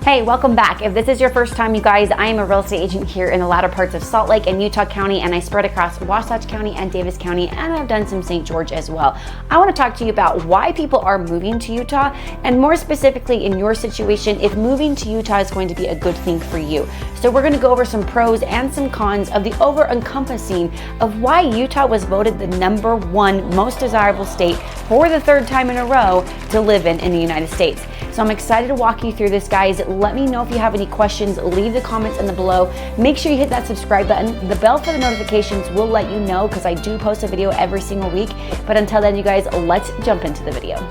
Hey, welcome back. If this is your first time, you guys, I am a real estate agent here in the latter parts of Salt Lake and Utah County, and I spread across Wasatch County and Davis County, and I've done some St. George as well. I want to talk to you about why people are moving to Utah, and more specifically in your situation, if moving to Utah is going to be a good thing for you. So we're going to go over some pros and some cons of the over-encompassing of why Utah was voted the #1 most desirable state for the third time in a row to live in the United States. So I'm excited to walk you through this, guys. Let me know if you have any questions. Leave the comments in the below. Make sure you hit that subscribe button. The bell for the notifications will let you know because I do post a video every single week. But until then, you guys, let's jump into the video.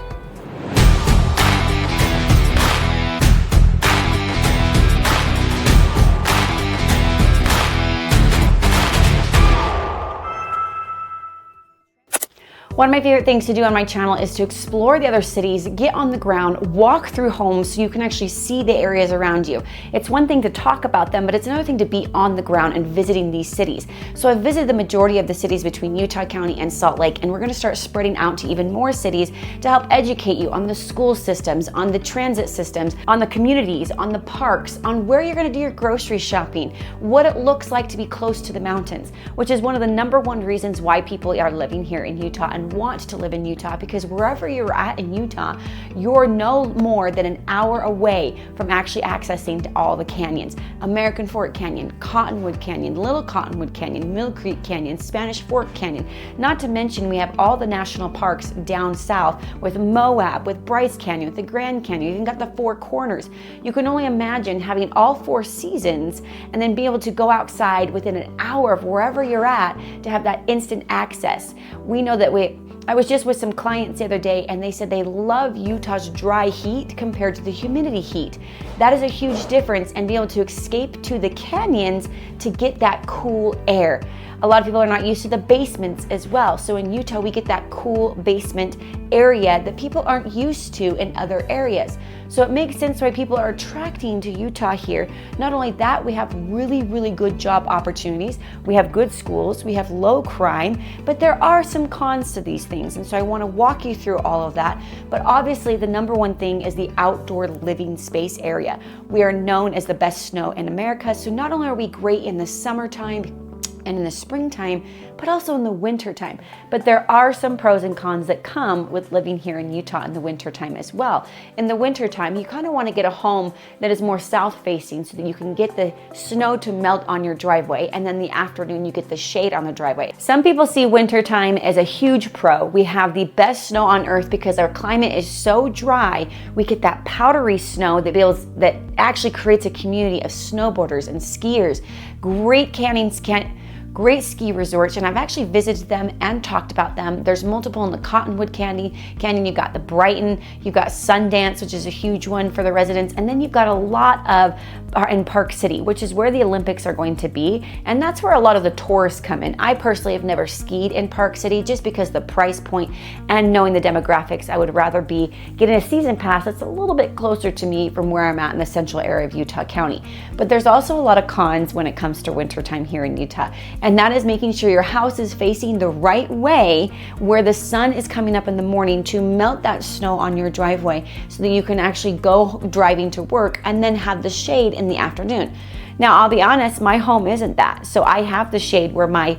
One of my favorite things to do on my channel is to explore the other cities, get on the ground, walk through homes so you can actually see the areas around you. It's one thing to talk about them, but it's another thing to be on the ground and visiting these cities. So I've visited the majority of the cities between Utah County and Salt Lake, and we're going to start spreading out to even more cities to help educate you on the school systems, on the transit systems, on the communities, on the parks, on where you're going to do your grocery shopping, what it looks like to be close to the mountains, which is one of the #1 reasons why people are living here in Utah and want to live in Utah, because wherever you're at in Utah, you're no more than an hour away from actually accessing to all the canyons. American Fork Canyon, Cottonwood Canyon, Little Cottonwood Canyon, Mill Creek Canyon, Spanish Fork Canyon. Not to mention we have all the national parks down south with Moab, with Bryce Canyon, with the Grand Canyon, you even got the Four Corners. You can only imagine having all 4 seasons and then be able to go outside within an hour of wherever you're at to have that instant access. We know that I was just with some clients the other day and they said they love Utah's dry heat compared to the humidity heat. That is a huge difference, and be able to escape to the canyons to get that cool air. A lot of people are not used to the basements as well. So in Utah, we get that cool basement area that people aren't used to in other areas. So it makes sense why people are attracting to Utah here. Not only that, we have really, really good job opportunities. We have good schools, we have low crime, but there are some cons to these things. And so I want to walk you through all of that. But obviously the #1 thing is the outdoor living space area. We are known as the best snow in America. So not only are we great in the summertime and in the springtime, but also in the wintertime. But there are some pros and cons that come with living here in Utah in the wintertime as well. In the wintertime, you kind of want to get a home that is more south facing so that you can get the snow to melt on your driveway, and then the afternoon you get the shade on the driveway. Some people see wintertime as a huge pro. We have the best snow on earth because our climate is so dry. We get that powdery snow that actually creates a community of snowboarders and skiers. Great ski resorts, and I've actually visited them and talked about them. There's multiple in the Cottonwood Canyon. You've got the Brighton, you've got Sundance, which is a huge one for the residents, and then you've got a lot in Park City, which is where the Olympics are going to be, and that's where a lot of the tourists come in. I personally have never skied in Park City just because the price point and knowing the demographics. I would rather be getting a season pass that's a little bit closer to me from where I'm at in the central area of Utah County. But there's also a lot of cons when it comes to wintertime here in Utah. And that is making sure your house is facing the right way where the sun is coming up in the morning to melt that snow on your driveway so that you can actually go driving to work and then have the shade in the afternoon. Now, I'll be honest, my home isn't that. So I have the shade where my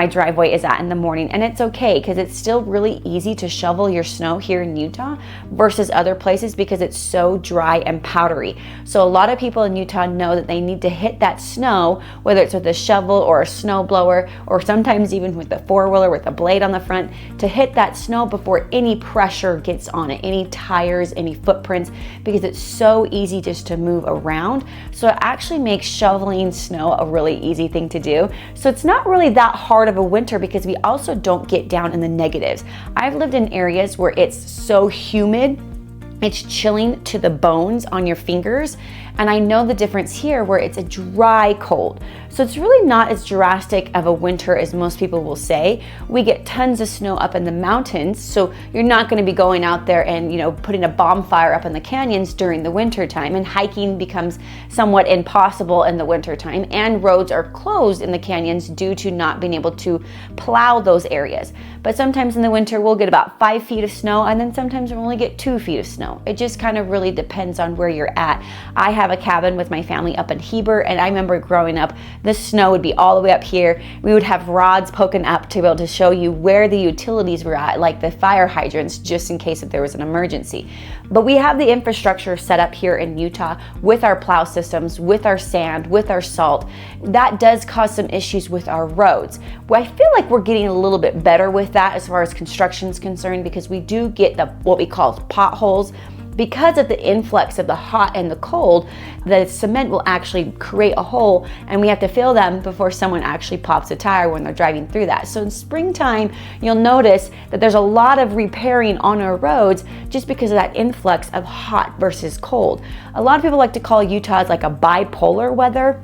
driveway is at in the morning, and it's okay because it's still really easy to shovel your snow here in Utah versus other places because it's so dry and powdery. So a lot of people in Utah know that they need to hit that snow, whether it's with a shovel or a snow blower, or sometimes even with a 4-wheeler with a blade on the front, to hit that snow before any pressure gets on it, any tires, any footprints, because it's so easy just to move around. So it actually makes shoveling snow a really easy thing to do. So it's not really that hard of a winter because we also don't get down in the negatives. I've lived in areas where it's so humid, it's chilling to the bones on your fingers, And I know the difference here where it's a dry cold. So it's really not as drastic of a winter as most people will say. We get tons of snow up in the mountains, so you're not going to be going out there and, putting a bonfire up in the canyons during the winter time, and hiking becomes somewhat impossible in the winter time, and roads are closed in the canyons due to not being able to plow those areas. But sometimes in the winter we'll get about 5 feet of snow, and then sometimes we'll only get 2 feet of snow. snow. It just kind of really depends on where you're at. I have a cabin with my family up in Heber, and I remember growing up, the snow would be all the way up here. We would have rods poking up to be able to show you where the utilities were at, like the fire hydrants, just in case if there was an emergency. But we have the infrastructure set up here in Utah with our plow systems, with our sand, with our salt. That does cause some issues with our roads. Well, I feel like we're getting a little bit better with that as far as construction is concerned, because we do get what we call potholes. Because of the influx of the hot and the cold, the cement will actually create a hole, and we have to fill them before someone actually pops a tire when they're driving through that. So in springtime, you'll notice that there's a lot of repairing on our roads just because of that influx of hot versus cold. A lot of people like to call Utah like a bipolar weather,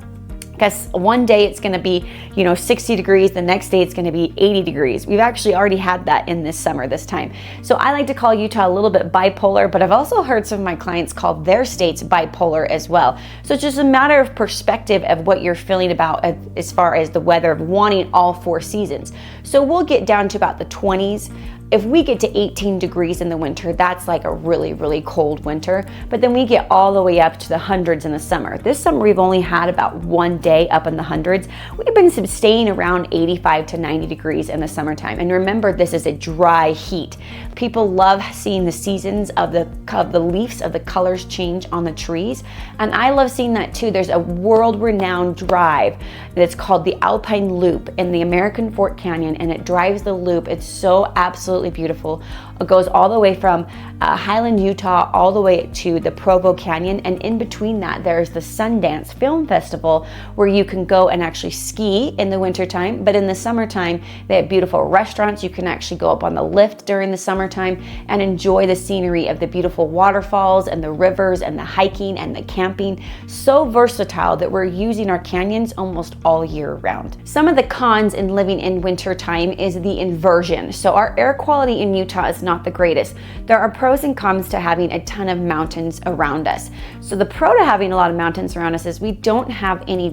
because one day it's going to be, 60 degrees, the next day it's going to be 80 degrees. We've actually already had that in this summer this time. So I like to call Utah a little bit bipolar, but I've also heard some of my clients call their states bipolar as well. So it's just a matter of perspective of what you're feeling about as far as the weather of wanting all 4 seasons. So we'll get down to about the 20s. If we get to 18 degrees in the winter, that's like a really, really cold winter. But then we get all the way up to the hundreds in the summer. This summer, we've only had about one day up in the hundreds. We've been staying around 85 to 90 degrees in the summertime. And remember, this is a dry heat. People love seeing the seasons of the leaves, of the colors change on the trees. And I love seeing that too. There's a world-renowned drive that's called the Alpine Loop in the American Fort Canyon, and it drives the loop. It's so absolutely beautiful. It goes all the way from Highland, Utah, all the way to the Provo Canyon, and in between that there's the Sundance Film Festival, where you can go and actually ski in the wintertime, but in the summertime they have beautiful restaurants. You can actually go up on the lift during the summertime and enjoy the scenery of the beautiful waterfalls and the rivers and the hiking and the camping. So versatile that we're using our canyons almost all year round. Some of the cons in living in wintertime is the inversion. So our air quality in Utah is not the greatest. There are pros and cons to having a ton of mountains around us. So the pro to having a lot of mountains around us is we don't have any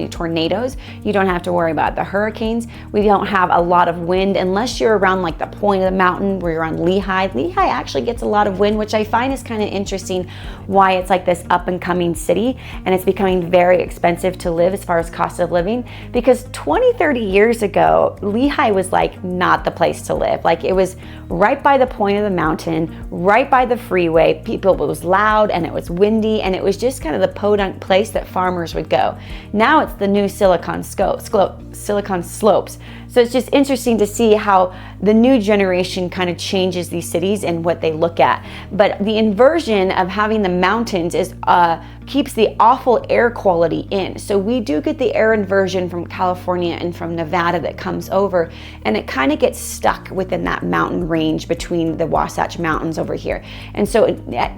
tornadoes. You don't have to worry about the hurricanes. We don't have a lot of wind unless you're around like the point of the mountain where you're on Lehi. Lehi actually gets a lot of wind, which I find is kind of interesting why it's like this up and coming city, and it's becoming very expensive to live as far as cost of living, because 20-30 years ago Lehi was like not the place to live. Like, it was right by the point of the mountain, right by the freeway. It was loud and it was windy, and it was just kind of the podunk place that farmers would go. Now it's the new Silicon Slopes. So it's just interesting to see how the new generation kind of changes these cities and what they look at. But the inversion of having the mountains is keeps the awful air quality in. So we do get the air inversion from California and from Nevada that comes over, and it kind of gets stuck within that mountain range between the Wasatch Mountains over here. And so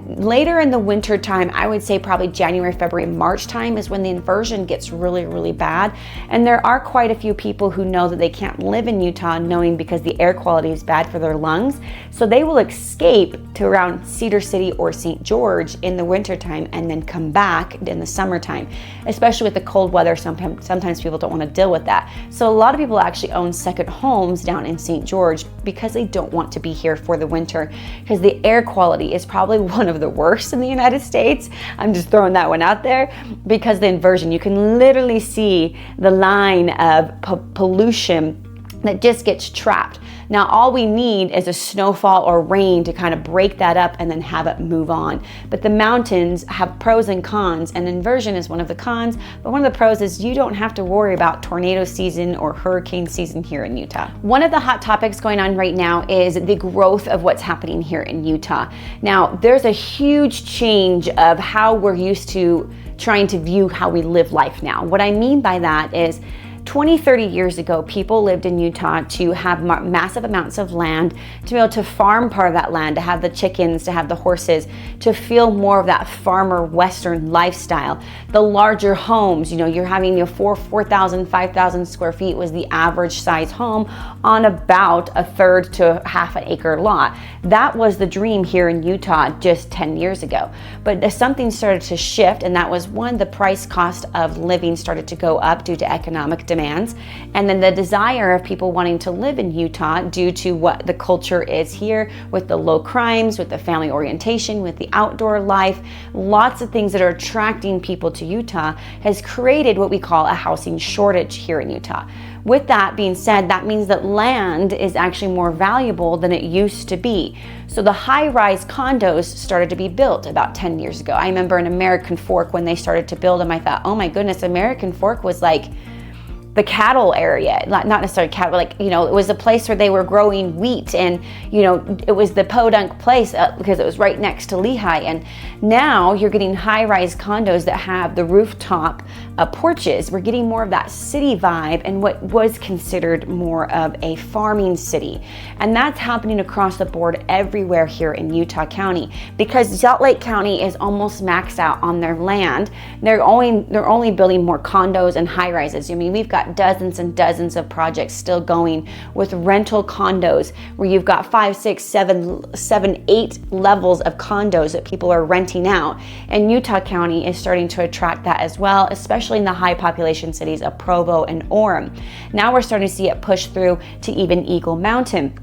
later in the winter time, I would say probably January, February, March time is when the inversion gets really, really bad. And there are quite a few people who know that they can't live in Utah knowing because the air quality is bad for their lungs. So they will escape to around Cedar City or St. George in the wintertime and then come back in the summertime, especially with the cold weather. Sometimes people don't want to deal with that. So a lot of people actually own second homes down in St. George because they don't want to be here for the winter, because the air quality is probably one of the worst in the United States. I'm just throwing that one out there, because the inversion, you can literally see the line of pollution that just gets trapped. Now all we need is a snowfall or rain to kind of break that up and then have it move on. But the mountains have pros and cons, and inversion is one of the cons, but one of the pros is you don't have to worry about tornado season or hurricane season here in Utah. One of the hot topics going on right now is the growth of what's happening here in Utah. Now there's a huge change of how we're used to trying to view how we live life now. What I mean by that is 20-30 years ago, people lived in Utah to have massive amounts of land, to be able to farm part of that land, to have the chickens, to have the horses, to feel more of that farmer Western lifestyle. The larger homes, you're having 4,000, 5,000 square feet was the average size home on about a third to half an acre lot. That was the dream here in Utah just 10 years ago. But something started to shift, and that was one, the price cost of living started to go up due to economic demand demands, and then the desire of people wanting to live in Utah due to what the culture is here with the low crimes, with the family orientation, with the outdoor life, lots of things that are attracting people to Utah has created what we call a housing shortage here in Utah. With that being said, that means that land is actually more valuable than it used to be. So the high-rise condos started to be built about 10 years ago. I remember in American Fork when they started to build them, I thought, oh my goodness, American Fork was like the cattle area, not necessarily cattle, like, you know, it was a place where they were growing wheat, and, you know, it was the podunk place because it was right next to Lehi. And now you're getting high-rise condos that have the rooftop porches. We're getting more of that city vibe and what was considered more of a farming city. And that's happening across the board everywhere here in Utah County, because Salt Lake County is almost maxed out on their land. They're only building more condos and high-rises. I mean, we've got dozens and dozens of projects still going with rental condos where you've got 5, 6, 7, 8 levels of condos that people are renting out. And Utah County is starting to attract that as well, especially in the high population cities of Provo and Orem. Now we're starting to see it push through to even Eagle Mountain.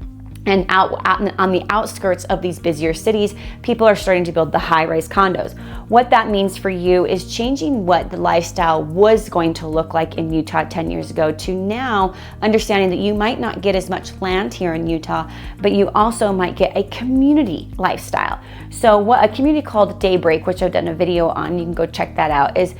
And out on the outskirts of these busier cities, people are starting to build the high-rise condos. What that means for you is changing what the lifestyle was going to look like in Utah 10 years ago to now understanding that you might not get as much land here in Utah, but you also might get a community lifestyle. So what a community called Daybreak, which I've done a video on, you can go check that out, is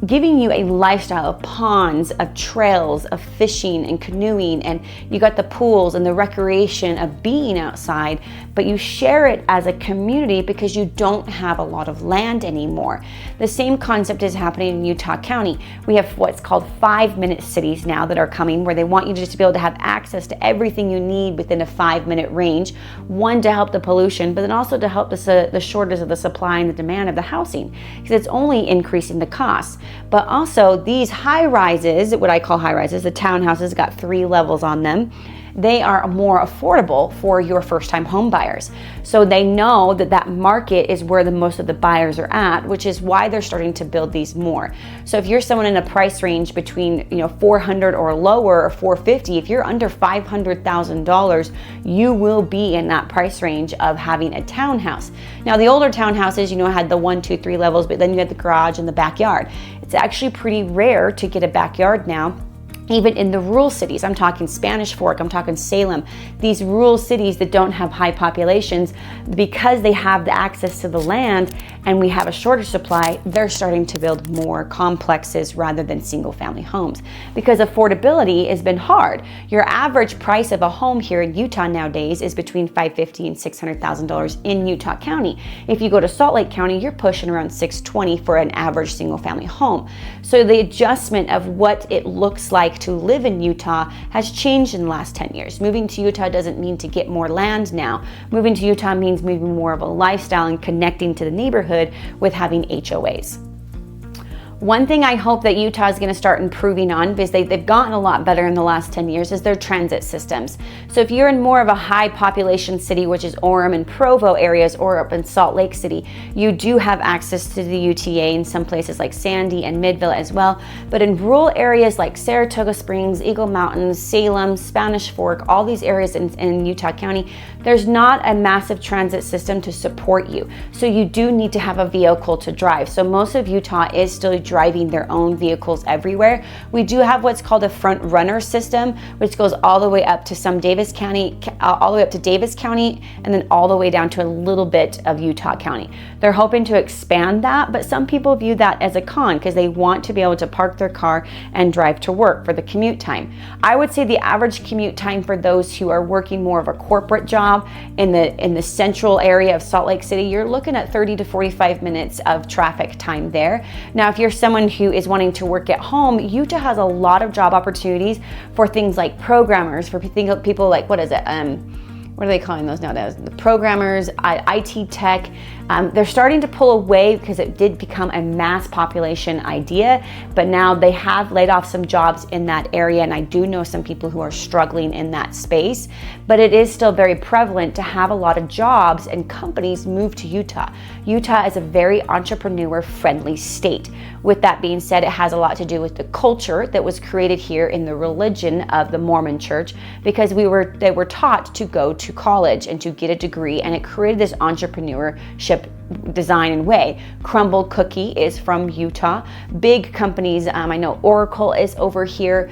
giving you a lifestyle of ponds, of trails, of fishing and canoeing, and you got the pools and the recreation of being outside, but you share it as a community because you don't have a lot of land anymore. The same concept is happening in Utah County. We have what's called 5-minute cities now that are coming, where they want you just to be able to have access to everything you need within a 5-minute range. One, to help the pollution, but then also to help the shortage of the supply and the demand of the housing, because it's only increasing the costs. But also these high rises, what I call high rises, the townhouses got 3 levels on them. They are more affordable for your first-time home buyers. So they know that that market is where the most of the buyers are at, which is why they're starting to build these more. So if you're someone in a price range between, you know, $400 or lower, or $450, if you're under $500,000, you will be in that price range of having a townhouse. Now the older townhouses, you know, had the 1, 2, 3 levels, but then you had the garage and the backyard. It's actually pretty rare to get a backyard now. Even in the rural cities, I'm talking Spanish Fork, I'm talking Salem, these rural cities that don't have high populations, because they have the access to the land and we have a shorter supply, they're starting to build more complexes rather than single family homes, because affordability has been hard. Your average price of a home here in Utah nowadays is between $550,000 and $600,000 in Utah County. If you go to Salt Lake County, you're pushing around $620,000 for an average single family home. So the adjustment of what it looks like to live in Utah has changed in the last 10 years. Moving to Utah doesn't mean to get more land now. Moving to Utah means moving more of a lifestyle and connecting to the neighborhood with having HOAs. One thing I hope that Utah is going to start improving on, because they've gotten a lot better in the last 10 years, is their transit systems. So if you're in more of a high population city, which is Orem and Provo areas, or up in Salt Lake City, you do have access to the UTA in some places like Sandy and Midville as well. But in rural areas like Saratoga Springs, Eagle Mountains, Salem, Spanish Fork, all these areas in Utah County, there's not a massive transit system to support you. So you do need to have a vehicle to drive. So most of Utah is still driving their own vehicles everywhere. We do have what's called a front runner system, which goes all the way up to some Davis County, all the way up to Davis County, and then all the way down to a little bit of Utah County. They're hoping to expand that, but some people view that as a con because they want to be able to park their car and drive to work for the commute time. I would say the average commute time for those who are working more of a corporate job in the central area of Salt Lake City, you're looking at 30 to 45 minutes of traffic time there. Now, if you're someone who is wanting to work at home, Utah has a lot of job opportunities for things like programmers, for people like, what is it? What are they calling those nowadays? The programmers, IT tech, They're starting to pull away because it did become a mass population idea, but now they have laid off some jobs in that area, and I do know some people who are struggling in that space, but it is still very prevalent to have a lot of jobs and companies move to Utah. Utah is a very entrepreneur-friendly state. With that being said, it has a lot to do with the culture that was created here in the religion of the Mormon church, because they were taught to go to college and to get a degree, and it created this entrepreneurship design and way. Crumble Cookie is from Utah. Big companies, I know Oracle is over here.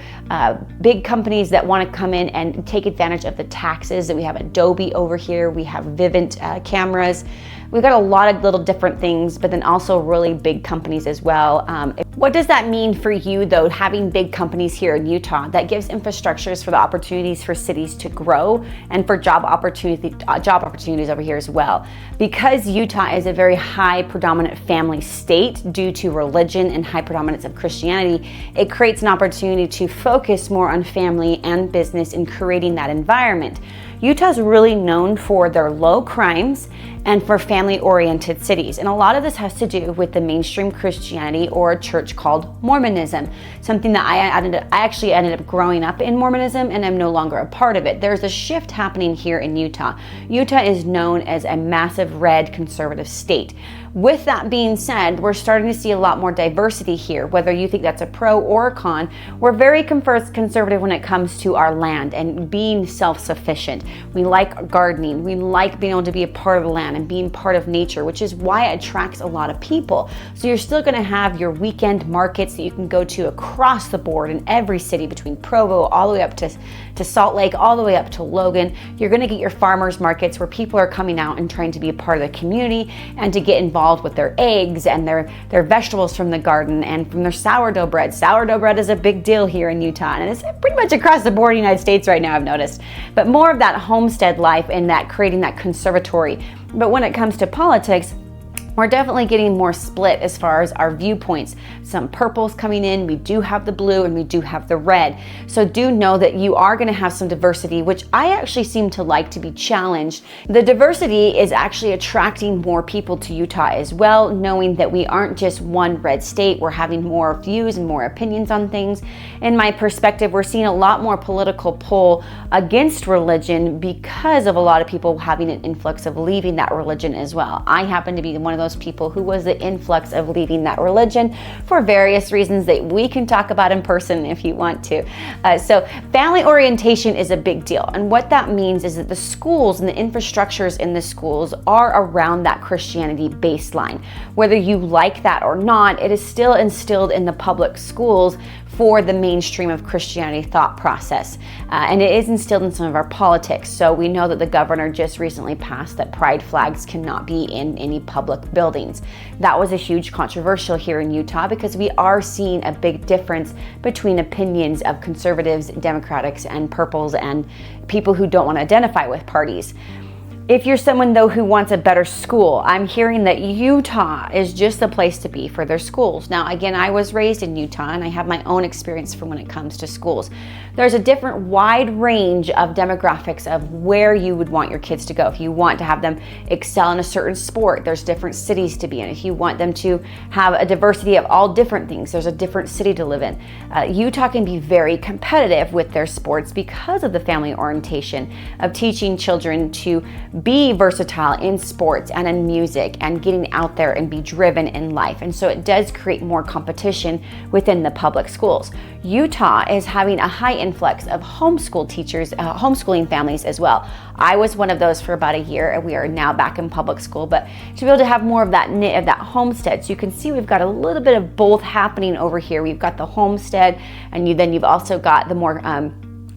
Big companies that want to come in and take advantage of the taxes. That we have Adobe over here. We have Vivint cameras. We've got a lot of little different things, but then also really big companies as well. What does that mean for you though, having big companies here in Utah? That gives infrastructures for the opportunities for cities to grow and for job opportunities over here as well. Because Utah is a very high predominant family state due to religion and high predominance of Christianity, it creates an opportunity to focus more on family and business in creating that environment. Utah's really known for their low crimes and for family-oriented cities. And a lot of this has to do with the mainstream Christianity or a church called Mormonism, something that I actually ended up growing up in Mormonism, and I'm no longer a part of it. There's a shift happening here in Utah. Utah is known as a massive red conservative state. With that being said, we're starting to see a lot more diversity here. Whether you think that's a pro or a con, we're very conservative when it comes to our land and being self-sufficient. We like gardening. We like being able to be a part of the land and being part of nature, which is why it attracts a lot of people. So you're still going to have your weekend markets that you can go to across the board in every city, between Provo all the way up to Salt Lake, all the way up to Logan. You're going to get your farmers markets where people are coming out and trying to be a part of the community and to get involved with their eggs and their vegetables from the garden and from their sourdough bread. Sourdough bread is a big deal here in Utah, and it's pretty much across the board in the United States right now, I've noticed. But more of that homestead life and that creating that conservatory. But when it comes to politics, we're definitely getting more split as far as our viewpoints. Some purples coming in, we do have the blue and we do have the red. So do know that you are going to have some diversity, which I actually seem to like to be challenged. The diversity is actually attracting more people to Utah as well, knowing that we aren't just one red state. We're having more views and more opinions on things. In my perspective, we're seeing a lot more political pull against religion because of a lot of people having an influx of leaving that religion as well. I happen to be one of those people who was the influx of leaving that religion for various reasons that we can talk about in person if you want to. So family orientation is a big deal. And what that means is that the schools and the infrastructures in the schools are around that Christianity baseline. Whether you like that or not, it is still instilled in the public schools for the mainstream of Christianity thought process. And it is instilled in some of our politics. So we know that the governor just recently passed that pride flags cannot be in any public buildings. That was a huge controversial here in Utah because we are seeing a big difference between opinions of conservatives, Democrats, and purples and people who don't want to identify with parties. If you're someone though who wants a better school, I'm hearing that Utah is just the place to be for their schools. Now, again, I was raised in Utah and I have my own experience from when it comes to schools. There's a different wide range of demographics of where you would want your kids to go. If you want to have them excel in a certain sport, there's different cities to be in. If you want them to have a diversity of all different things, there's a different city to live in. Utah can be very competitive with their sports because of the family orientation of teaching children to be versatile in sports and in music and getting out there and be driven in life. And so it does create more competition within the public schools. Utah is having a high influx of homeschool teachers, homeschooling families as well. I was one of those for about a year and we are now back in public school, but to be able to have more of that homestead. So you can see we've got a little bit of both happening over here. We've got the homestead and then you've also got the more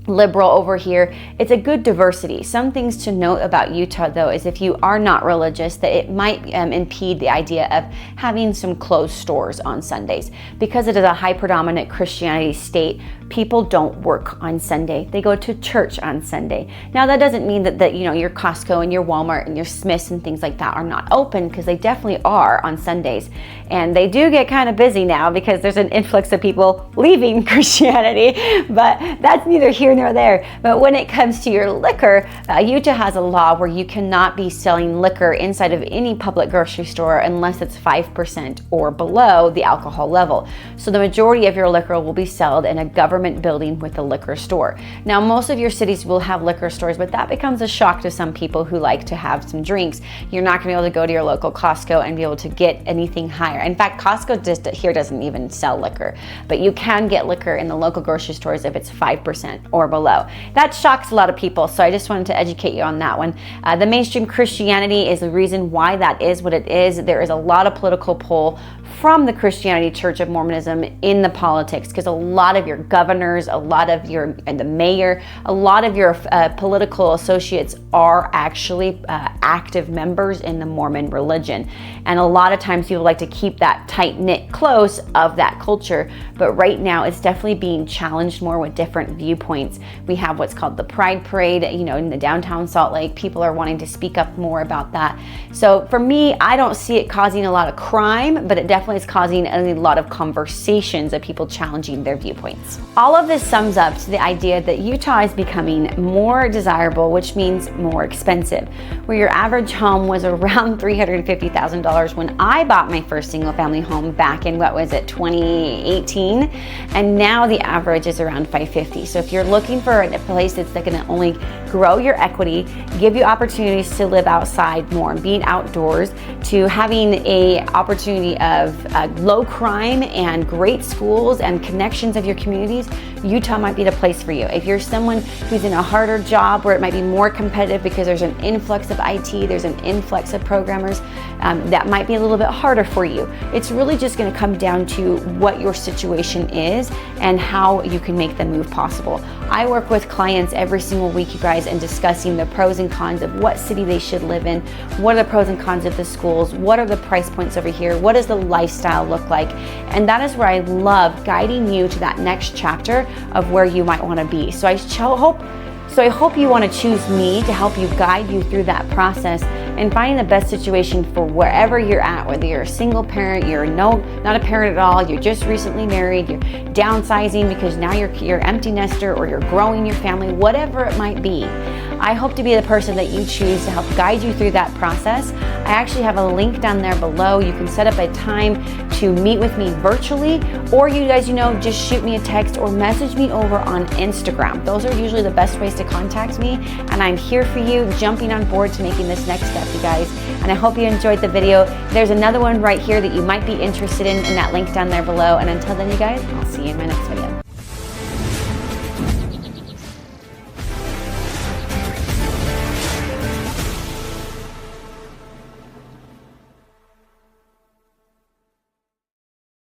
liberal over here. It's a good diversity. Some things to note about Utah though is if you are not religious, that it might impede the idea of having some closed stores on Sundays. Because it is a high predominant Christianity state, people don't work on Sunday. They go to church on Sunday. Now that doesn't mean that your Costco and your Walmart and your Smiths and things like that are not open, because they definitely are on Sundays. And they do get kind of busy now because there's an influx of people leaving Christianity, but that's neither here nor there. But when it comes to your liquor, Utah has a law where you cannot be selling liquor inside of any public grocery store unless it's 5% or below the alcohol level. So the majority of your liquor will be sold in a government building with a liquor store. Now, most of your cities will have liquor stores, but that becomes a shock to some people who like to have some drinks. You're not going to be able to go to your local Costco and be able to get anything higher. In fact, Costco just here doesn't even sell liquor, but you can get liquor in the local grocery stores if it's 5% or below. That shocks a lot of people, so I just wanted to educate you on that one. The mainstream Christianity is the reason why that is what it is. There is a lot of political pull from the Christianity Church of Mormonism in the politics, because a lot of your governors, a lot of the mayor, a lot of your political associates are actually active members in the Mormon religion. And a lot of times people like to keep that tight-knit close of that culture, but right now it's definitely being challenged more with different viewpoints. We have what's called the Pride Parade, in the downtown Salt Lake. People are wanting to speak up more about that. So for me, I don't see it causing a lot of crime, but it definitely is causing a lot of conversations of people challenging their viewpoints. All of this sums up to the idea that Utah is becoming more desirable, which means more expensive. Where your average home was around $350,000 when I bought my first single family home back in, 2018, and now the average is around $550,000. So if you're looking for a place that's going to only grow your equity, give you opportunities to live outside more, being outdoors, to having a opportunity of low crime and great schools and connections of your communities, Utah might be the place for you. If you're someone who's in a harder job where it might be more competitive because there's an influx of IT, there's an influx of programmers, that might be a little bit harder for you. It's really just going to come down to what your situation is and how you can make the move possible. I work with clients every single week, you guys, and discussing the pros and cons of what city they should live in, what are the pros and cons of the schools, what are the price points over here, what does the lifestyle look like, and that is where I love guiding you to that next chapter of where you might want to be. So I hope you want to choose me to help you guide you through that process and finding the best situation for wherever you're at, whether you're a single parent, you're not a parent at all, you're just recently married, you're downsizing because now you're empty nester, or you're growing your family, whatever it might be. I hope to be the person that you choose to help guide you through that process. I actually have a link down there below. You can set up a time to meet with me virtually, or you guys, just shoot me a text or message me over on Instagram. Those are usually the best ways to contact me, and I'm here for you, jumping on board to making this next step, you guys. And I hope you enjoyed the video. There's another one right here that you might be interested in that link down there below. And until then, you guys, I'll see you in my next video.